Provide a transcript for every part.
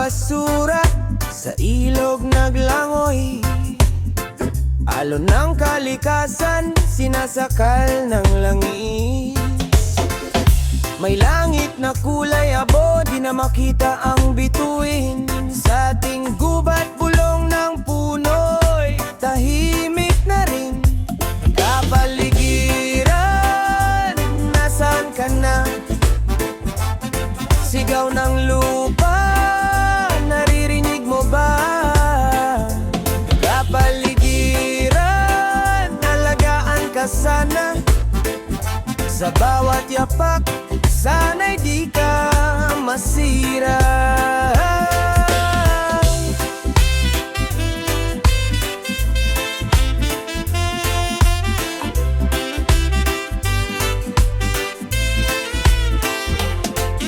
basura sa ilog naglangoy. Alon ng kalikasan, sinasakal ng langis. May langit na kulay abo, di na makita ang bituin. Sa ating gubat bulong ng punoy, tahimik na rin kapaligiran. Nasaan ka na? Sigaw ng lupa, naririnig mo ba? Kapaligiran, alagaan ka sana. Sa bawat yapak, sana'y di ka masira.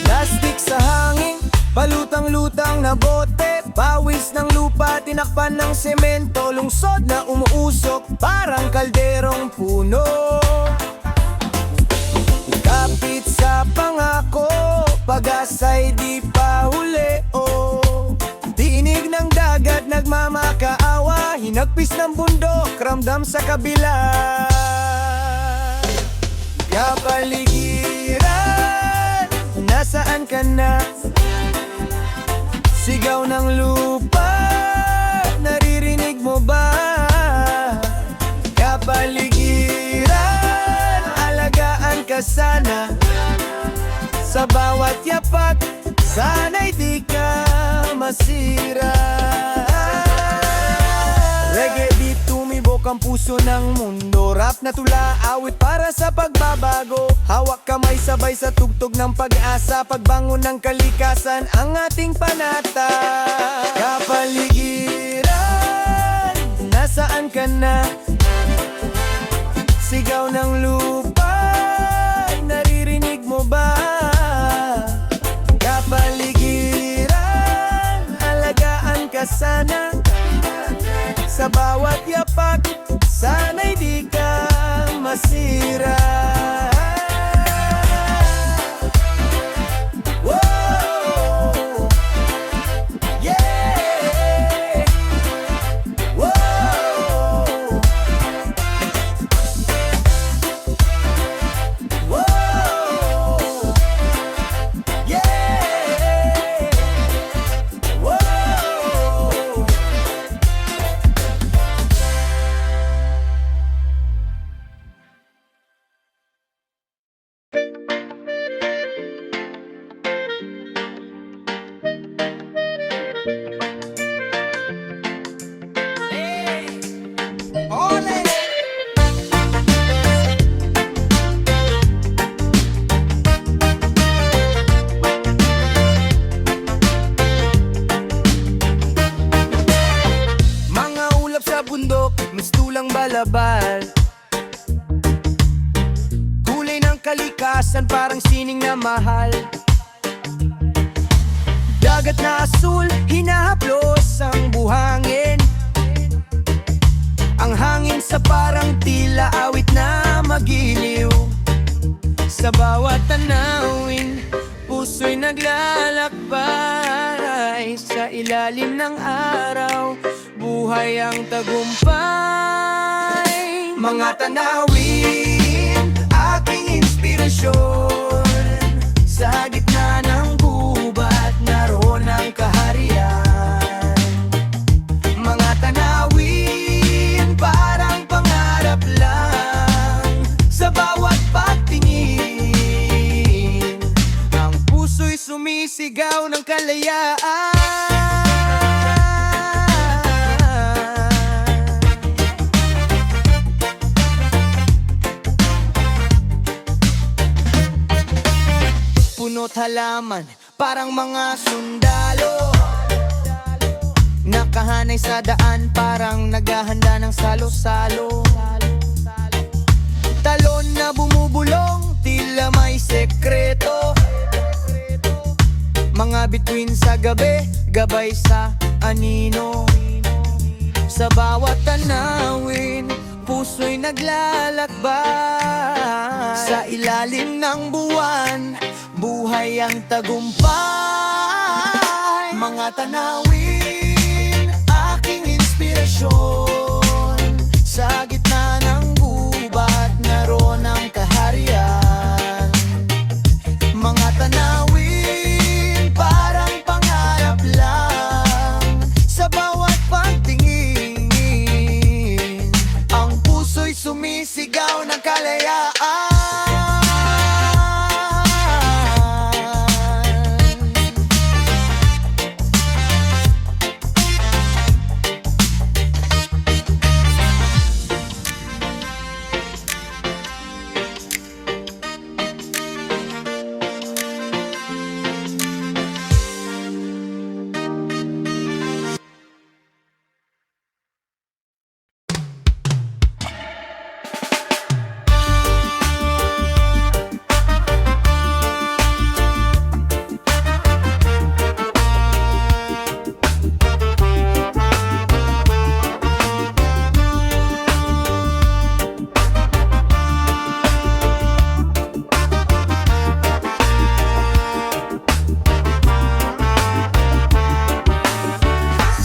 Plastic sa hangin, palutang-lutang na bote. Pawis ng lupa, tinakpan ng semento. Lungsod na umuusok, parang kalderong puno. Kapit sa pangako, pag-asa'y di pa huli, oh. Tinig ng dagat, nagmamakaawa. Hinagpis ng bundok, ramdam sa kabila. Kapaligiran, nasaan ka na? Sigaw ng lupa, naririnig mo ba? Kapaligiran, alagaan ka sana. Sa bawat yapak, sana'y di ka masira. Reggae beat, tumibok ang puso ng mundo. Rap na tula, awit para sa pagbabago. Hawak kamay sabay sa tugtog ng pag-asa. Pagbangon ng kalikasan, ang ating panata. Kapaligiran, nasaan ka na? Sigaw ng lupa, naririnig mo ba? Kapaligiran, alagaan ka sana. Sa bawat yapak, sana'y di ka masira. Whoa, yeah. Whoa, whoa, yeah. Whoa. Mga ulap sa bundok, mistulang balabal. Kulay ng kalikasan, parang sining na mahal. Dagat na asul, hinahaplos ang buhangin. Ang hangin sa parang tila awit na magiliw. Sa bawat tanawin, puso'y naglalakbay. Sa ilalim ng araw, buhay ang tagumpay. Mga tanawin, aking inspirasyon. Sa gitna ng gubat, naroon ang kaharian. Mga tanawin, parang pangarap lang. Sa bawat pagtingin, ang puso'y sumisigaw ng kalayaan. Puno't halaman, parang mga sundalo. Nakahanay sa daan, parang naghahanda ng salo-salo. Talon na bumubulong, tila may sekreto. Mga bituin sa gabi, gabay sa anino. Sa bawat tanawin, puso'y naglalakbay. Sa ilalim ng buwan, buhay ang tagumpay. Mga Mga tanawin, aking inspirasyon. Sa gitna ng gubat, naroon ang kaharian. Mga tanawin, parang pangarap lang. Sa bawat pagtingin, ang puso'y sumisigaw ng kalayaan.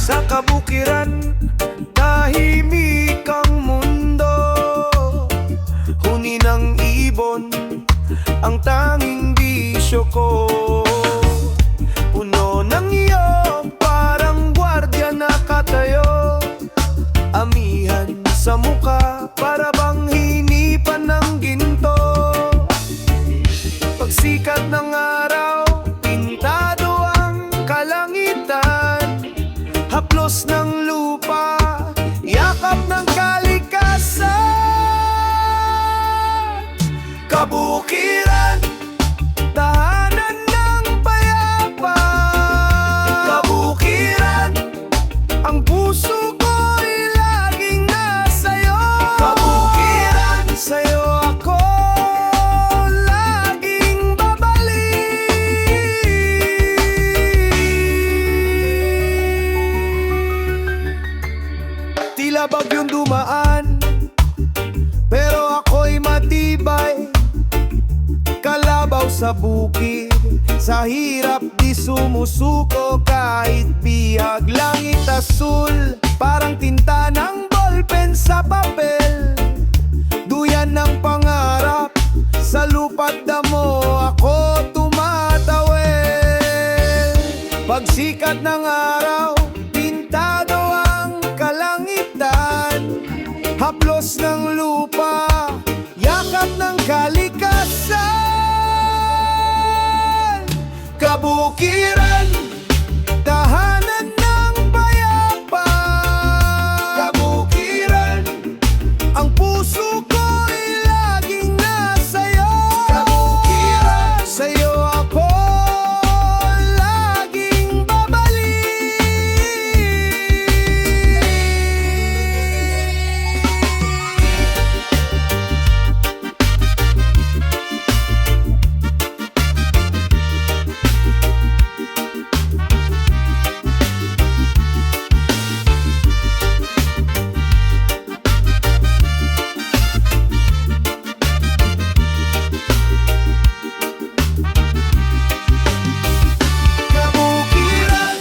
Sa kabukiran, tahimik ang mundo. Huni ng ibon, ang tanging bisyo ko. Puno ng iyo, parang gwardya nakatayo. Amihan sa muka, para bang hinipan ng ginto. Pagsikat ng araw, pintado ang kalangitan. Haplos ng lupa, yakap ng kalikasan. Kabukiran, tahanan ng payapa. Kabukiran, ang puso ko'y laging nasa'yo. Kabukiran, sa'yo ako laging babalik. Tila bagyong dumaan, pero ako'y matibay. Kalabaw sa bukid, sa hirap di sumusuko. Kahit bihag, langit asul, parang tinta ng ballpen sa papel. Duyan ng pangarap, sa lupa't damo ako tumatawid. Pagsikat ng araw, pintado ang kalangitan. Haplos ng lupa, yakap ng kalikasan. Kabukiran, tahanan ng payapa. Kabukiran, ang puso ko'y laging nasa'yo. Kabukiran, sa'yo ako laging babalik. Kabukiran,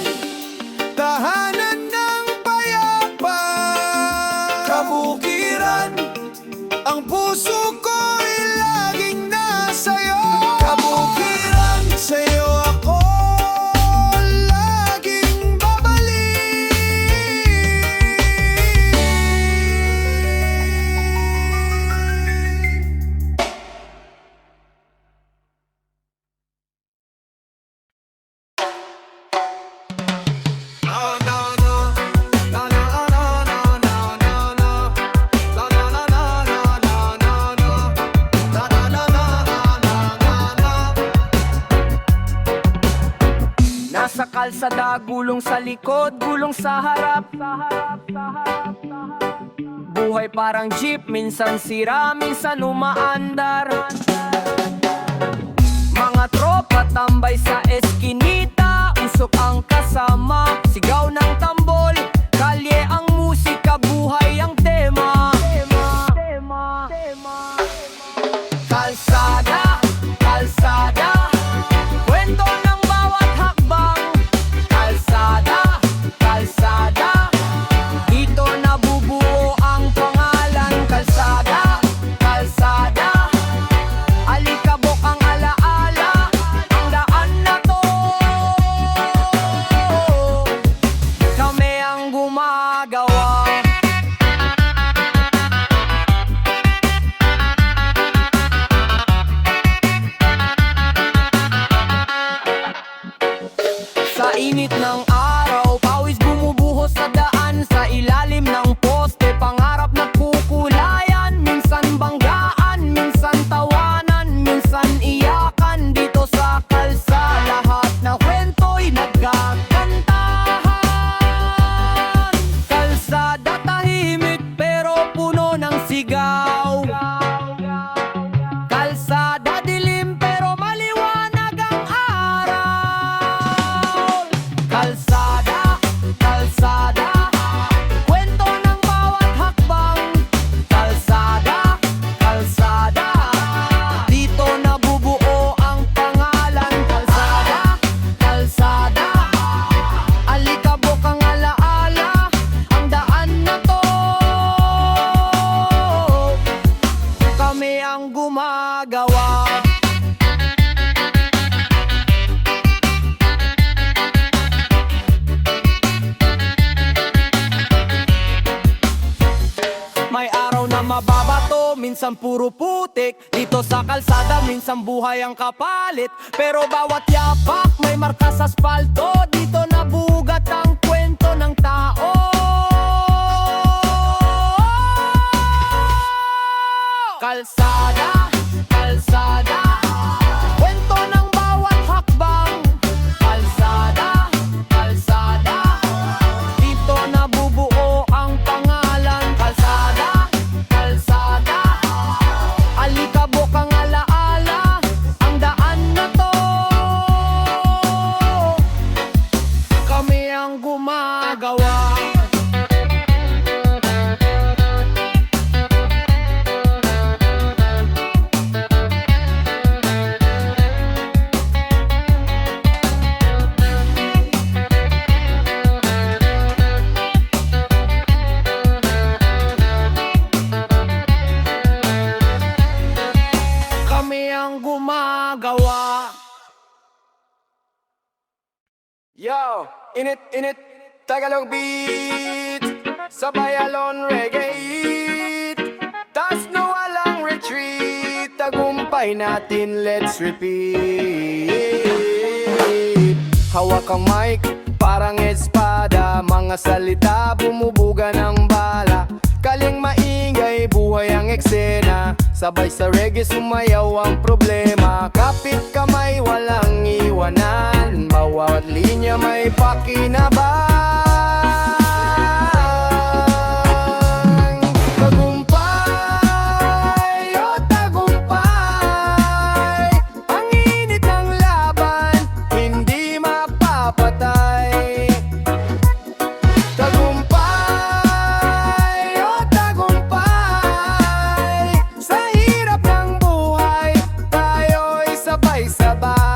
tahanan ng payapa. Kabukiran, ang puso ko'y laging nasa'yo. Kabukiran, sa'yo ako laging babalik. Nasa kalsada, gulong sa likod, gulong sa harap. Buhay parang jeep, minsan sira, minsan umaandar. Mga tropa tambay sa eskinita, usok ang kasama, sigaw ng tambol, kalye ang musika, buhay ang tema. Kalsada, kalsada, kwento ng bawat hakbang. Kalsada, minsan puro putik. Dito sa kalsada, minsan buhay ang kapalit. Pero bawat yapak may marka sa asfalto. Dito nabugat ang kwento ng tao. Kalsada, kalsada, kwento ng bawat hakbang. Kalsada, kalsada, dito nabubuo ang pangalan. Kalsada, kalsada, alikabok ang alaala, ang daan na to. Kami ang gumagawa. Gumagawa. Yo, init, Tagalog beat, sabay alon reggae. Tas na walang retreat, tagumpay natin, let's repeat. Hawak ang mic, parang espada, mga salita bumubuga ng bala. Kaling maingay, buhay ang eksena, sabay sa reggae sumayaw ang problema. Kapit kamay, walang iwanan, bawat linya may pakinabang. Tagumpay, oh tagumpay, ang init ng laban, hindi mapapatay. Tagumpay, oh tagumpay, sa hirap ng buhay, tayo'y sabay-sabay.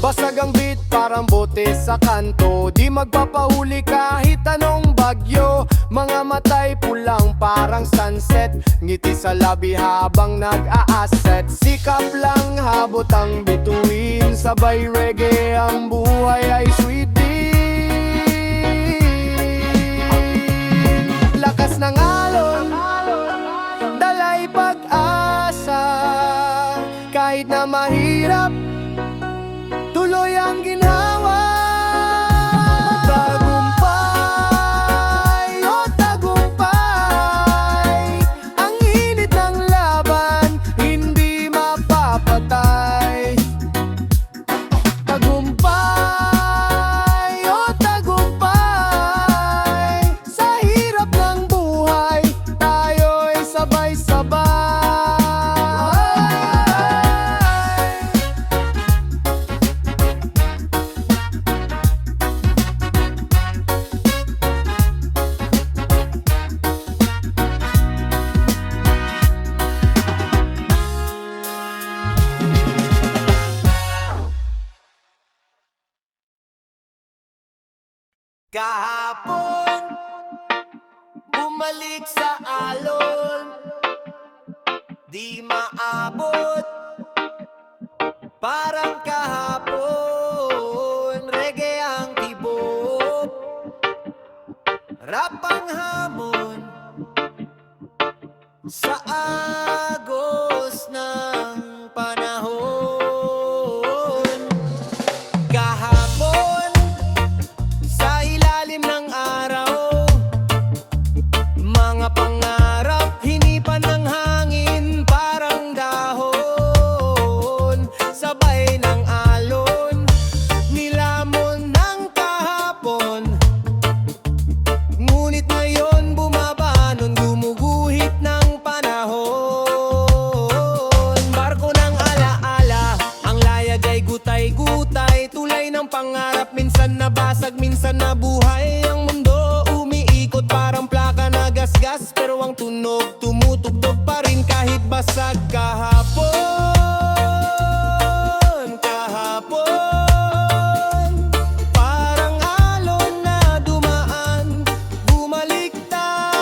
Basag ang beat parang bote sa kanto, di magpapahuli kahit anong bagyo. Mga matay pulang parang sunset, ngiti sa labi habang nag-a-asset. Sikap lang habot ang bituin, sabay reggae ang buhay ay sweet din. Lakas ng alon, dalay pag-asa, kahit na mahirap, tuloy ang ginhawa. Tagumpay, oh tagumpay, ang init ng laban, hindi mapapatay. Tagumpay, oh tagumpay, sa hirap ng buhay, tayo'y sabay-sabay. Kahapon, bumalik sa alon, di maabot, parang kahapon. Reggae ang tibok, rap ang hamon, sa agos ng panahon. Kahapon, sa ilalim ng araw, mga pangarap hinipan ng hangin parang dahon. Sabay ng alon, nilamon ng kahapon, ngunit ngayon bumabanon, gumuguhit ng panahon. Barko ng alaala, ang layag ay gutay-gutay, tulay ng pangarap, minsan nabasag, minsan nabuhay. Ang mundo umiikot parang plaka na gasgas, pero ang tunog tumutugtog pa rin kahit basag. Kahapon, kahapon, parang alon na dumaan, bumalik tayo.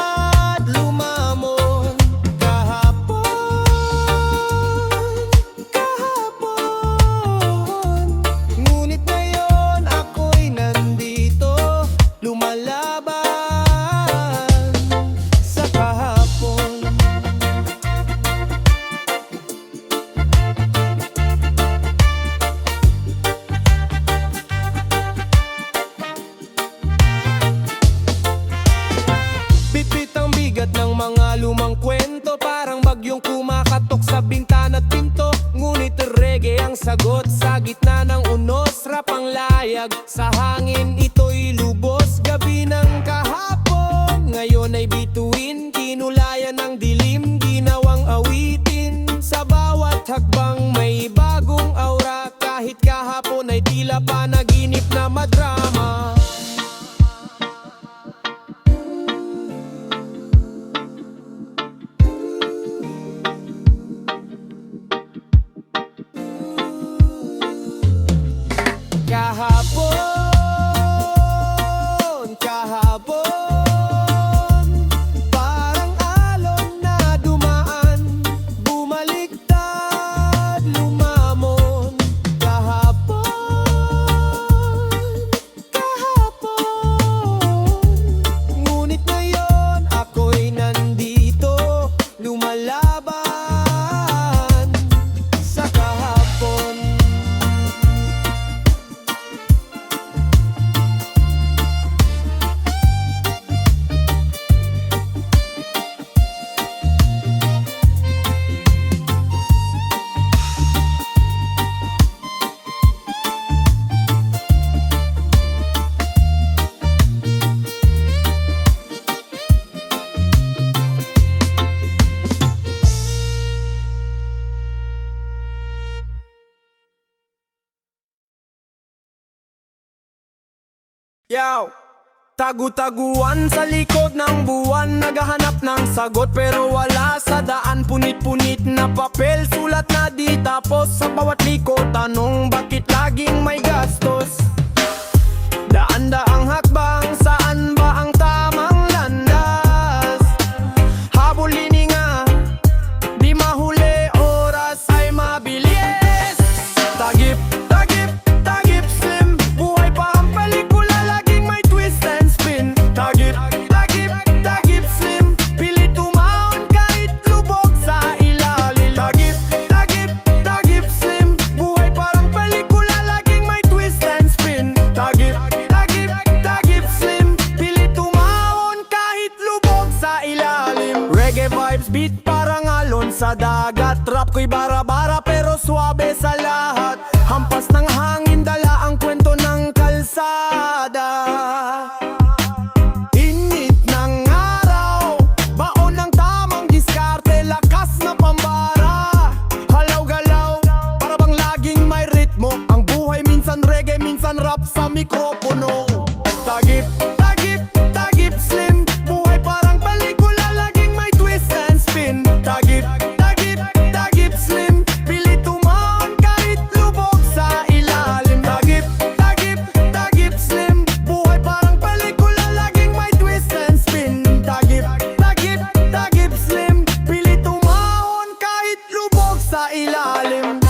panglayag. Sa hangin ito'y lubos, gabi ng kahapon. Ngayon ay bituin, kinulayan ng dilim, ginawang awitin. Sa bawat hakbang may bagong aura, kahit kahapon ay tila panaginip na madrama. Kahapon, parang alon na dumaan, bumaliktad, lumamon. Ngunit ngayon ako'y nandito, lumalaban sa kahapon. Yaw! Tagu-taguan sa likod ng buwan, naghahanap ng sagot pero wala sa daan. Punit-punit na papel, sulat na di tapos. Sa bawat liko, tanong bakit laging may gastos. Daan-daang hakbang, saan ba ang tamang landas? Habol hininga, di mahuli, oras ay mabilis. Tagip, tagip, tagip slim, buhay pa ang pelikula, laging may twist and spin. Tagip, tagip, tagip slim, pilit tumaon kahit lubog sa ilalim. Tagip, tagip, tagip slim, buhay parang pelikula, laging may twist and spin. Tagip, tagip, tagip slim, pilit tumaon kahit lubog sa ilalim. Reggae vibes, beat parang alon sa dagat. Rap ko'y bara-bara pero suabe sa lahat. Hampas ng hangin, dala ang kwento ng kalsada. Init ng araw, baon ng tamang diskarte, lakas na pambara. Halaw-galaw, para bang laging may ritmo. Ang buhay minsan reggae, minsan rap sa mikropono. Tagip, tagip, tagip slim, buhay parang pelikula, laging may twist and spin. Tagip, tagip, tagip slim, pilit tumaon kahit lubog sa ilalim. Tagip, tagip, tagip slim, buhay parang pelikula, laging may twist and spin. Tagip, tagip, tagip slim, pilit tumaon kahit lubog sa ilalim.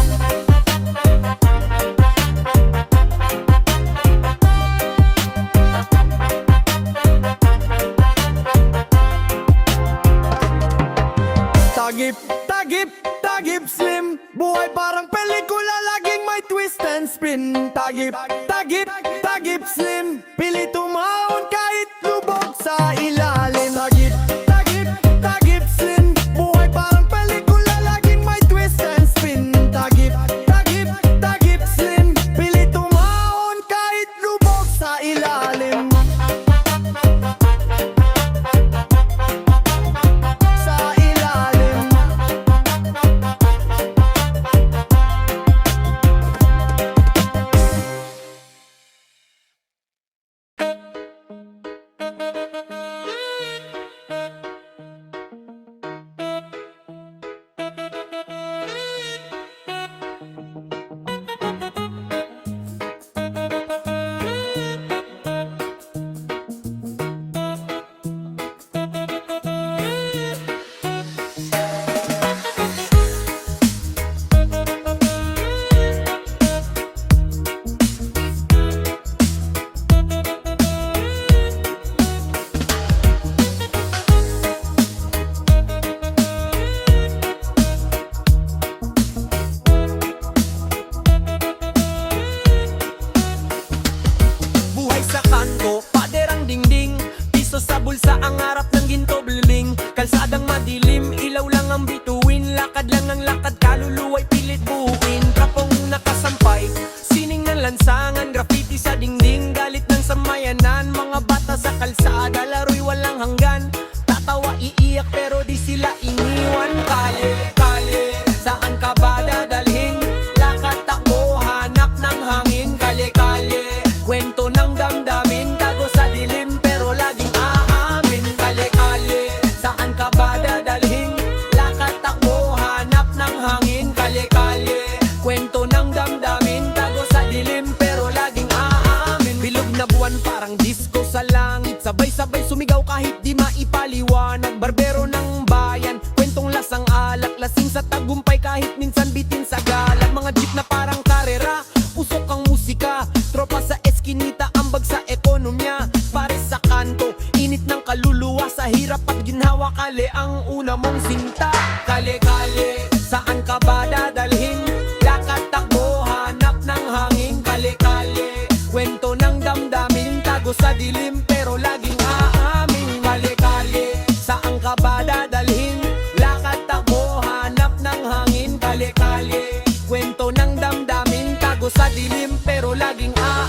Tagip, tagip, tagip slim, buhay parang pelikula, laging may twist and spin. Tagip, tagip, tagip slim, pilit tumaon kahit lubog sa ilalim. Tagip, tagip, tagip slim, buhay parang pelikula, laging may twist and spin. Tagip, tagip, tagip slim, pilit tumaon kahit lubog sa ilalim. Sa ilalim. lansangan, graffiti sa dingding, galit ng samayanan. Mga bata sa kalsada, laro'y walang hanggan. Tatawa, iiyak pero di sila iniwan. Kalye, kalye, saan ka ba dadalhin? Lakad, takbo, hanap ng hangin. Kalye, kalye, kwento ng damdamin, tago sa dilim pero laging aamin. Kalye, kalye, saan ka ba dadalhin? Lakad, takbo, hanap ng hangin. Kalye, kalye, kwento ng damdamin, tago sa dilim pero laging aamin. Bilog na buwan parang disco sa langit, sabay-sabay sumigaw kahit di maipaliwanag. Barbero ng bayan, kwentong lasang alak, lasing sa tagumpay kahit minsan bitin sa galag. Mga jeep na parang karera, usok ang musika, tropa sa eskinita, ambag sa ekonomiya. Pare sa kanto, init ng kaluluwa, sa hirap at ginhawa, kale ang una mong sinta. Kale, kale, saan ka ba dadalhin? Lakad, takbo, hanap ng hangin. Kale, kale, kwento ng damdamin, tago sa dilim pero laging aamin. Kale, kale, saan ka ba dadalhin? Lakad, takbo, hanap ng hangin. Kale, kale, kwento ng damdamin, tago sa dilim pero laging aamin.